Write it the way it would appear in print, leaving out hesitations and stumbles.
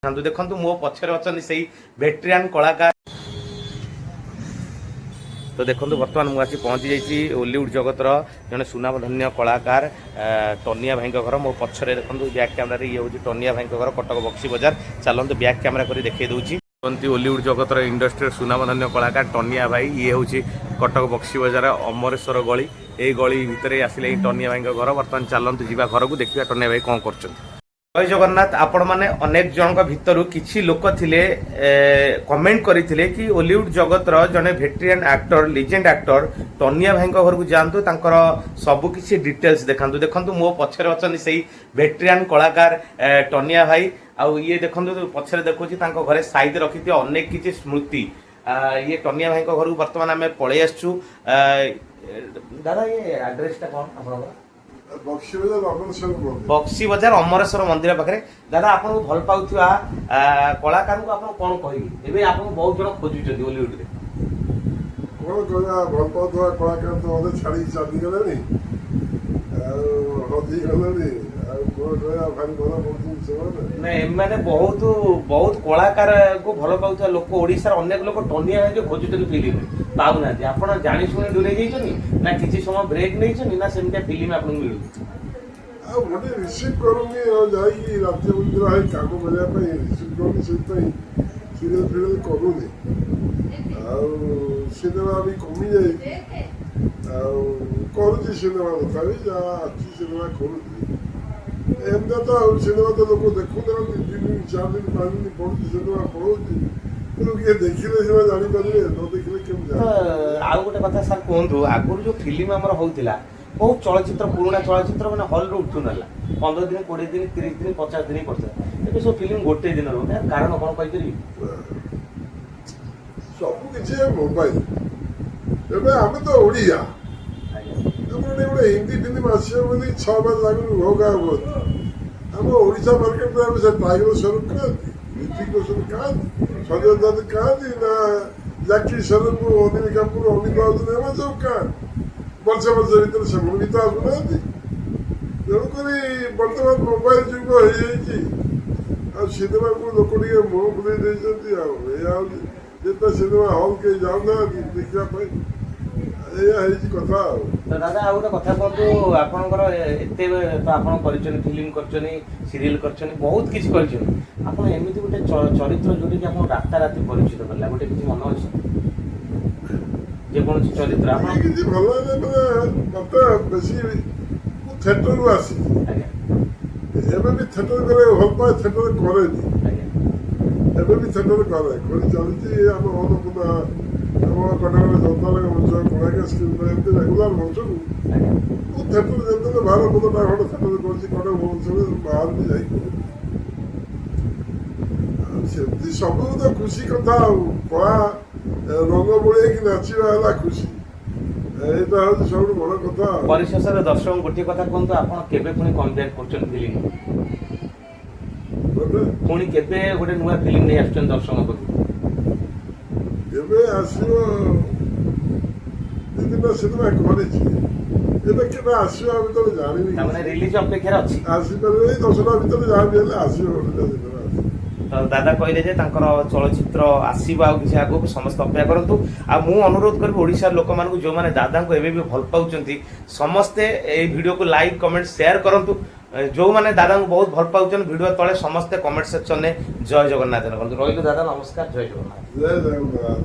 देखु मो पचर अच्छा से भेटेरियान कलाकार तो देखो बर्तमान मुझे पहुँची जाइए ओलीवुड जगतर जड़े सुनामधन्य कलाकार टनिया भाई घर मो पछरे देखो बैक कैमेरा ये हूँ टनिया भाई घर कटक बक्सी बजार चलते बैक कैमेरा कर देखे दूसरी ओलीवुड जगतर इंडस्ट्री सुनामधन्य कलाकार टनिया भाई ये हूँ कटक बक्सी बजार अमरेश्वर गली ये गली भितर आसिले टनिया भाई घर बर्तमान चलते जी घर को देखा टनिया भाई कौन कर जय जगन्नाथ आपण मैंने अनेक जन भितर किसी लोक थिले कमेंट करते कि ओलीवुड जगतर जड़े भेटेरियन एक्टर लिजेंड एक्टर टनिया भाई घर को जातु सबकि डिटेल्स देखा देखु मो पचर अच्छा से भेटेरियन कलाकार टनिया भाई आउ ये देखो पचर देखुँ घरे साइड रखी अनेक किसी स्मृति ये टनिया भाई घर को बर्तमान आम पलि आसचु दादा ये एड्रेसटा कौन आप बक्सी बजार अमरेश्वर मंदिर पाखे दादा आपको भल पाउथुआ कलाकार को आप कौन कह आप बहुत जन खोजुं ओलीवुड रे कौन कह भल पाउथुआ कलाकार तो मत छाड़ी चली गले मैंने बहुत बहुत कलाकार को भल पाउथुआ लोक ओडिशार अनेक लोक टनिया भाई खोजुं फिल्म पाऊना आप जानी शुणी दूरे जाइए ना किसी समय ब्रेक नहीं ना सेमती फिल्म आपको मिलू गोटे रिसीव करूनी जाइए राज्य मंदिर है काम करने रिसीव करूनी से सीरियल फिरियल करूनी सिनेमा भी कमी जाए करुच्ची सिनेमा तथापि जहाँ अच्छी सिनेमा करुच्ची एमती तो सिनेमा तो लोग देखुना 3 दिन 4 दिन 5 दिन पड़ुची सिनेमा पड़ोची किए देखिले सीना जापारे न देखिले केम आउ गोटे कथा सर कहतु आगुरी जो फिल्म आमर होता बहुत चलचित्र पुराणा चलचित्र मैंने हल रू उठू ना 15 दिन 20 दिन 30 दिन 50 दिन पड़ता है सब फिल्म गोटे दिन कारण कौन कहीपरि सबकि मोबाइल एवं आम तो ओडिया गोटे हिंदी फिल्म आसो 6 मास लगे भोगा आम ओडिशा मार्केट में टाइगर स्वरूप कहती ऋतिक रोशन कहती संजय दत्त कहती ना जैकी श्रॉफ अनिल कपूर अमिताभ बच्चन सब क्या वर्ष वर्ष भर से भी तो आसुना तेणुक बर्तमान मोबाइल जुग हो सिनेमा को लोक मुह बुले जितना सिनेमा हल के जाऊना देखापी यही कथा तो दादा आ गोटे कथा कहतु आपंकर एत तो आप फिल्म कर सीरियल कर बहुत किसी कर एमती गोटे चरित्र जोटी कि आप राता राति परिचित कला गोटे किसी मन अच्छे जेकोसी चरित्र भल मत बेसी थिएटर रू आसी एवं भी थिएटर करे भल पाए थिएटर करे एवं भी थिएटर करे चलती आम अन्नपूर्णा आम कटक जनता मंच कणाक स्क्रीन एमती रेगुलार मंच को थिएटर जब 12-15टा खंड थिएटर कर कटक भुवनेश्वर बाहर भी जाए सब तो खुशी कथा कला रंग बोले कि नाचवा खुशी यहाँ हूँ सब बड़ कथा परिशेष दर्शक गोटे कथा कहतु आप पुणी कमब्याक कर फिल्म पुणी केबे गोटे नुआ फिल्म नहीं आस दर्शक एबे आसो 2-3 सिनेमा कर आसो तो जानी रिलीज अपेक्षा अच्छी आसपारे 10टा भर जहाँ भी आसो तो दादा कहले चलचित्र आसवा किसी आगे समस्त अपेक्षा करूँ मु अनुरोध करी ओडिशा लोक मान जो मैंने दादा को एवं भी भल पाँच समस्ते वीडियो को लाइक कमेंट शेयर करूँ जो मैंने दादा को बहुत भल पाँच वीडियो तले समस्ते कमेंट सेक्शन में जय जगन्नाथ रही दादा नमस्कार जय जगन्नाथ जय जगन्नाथ।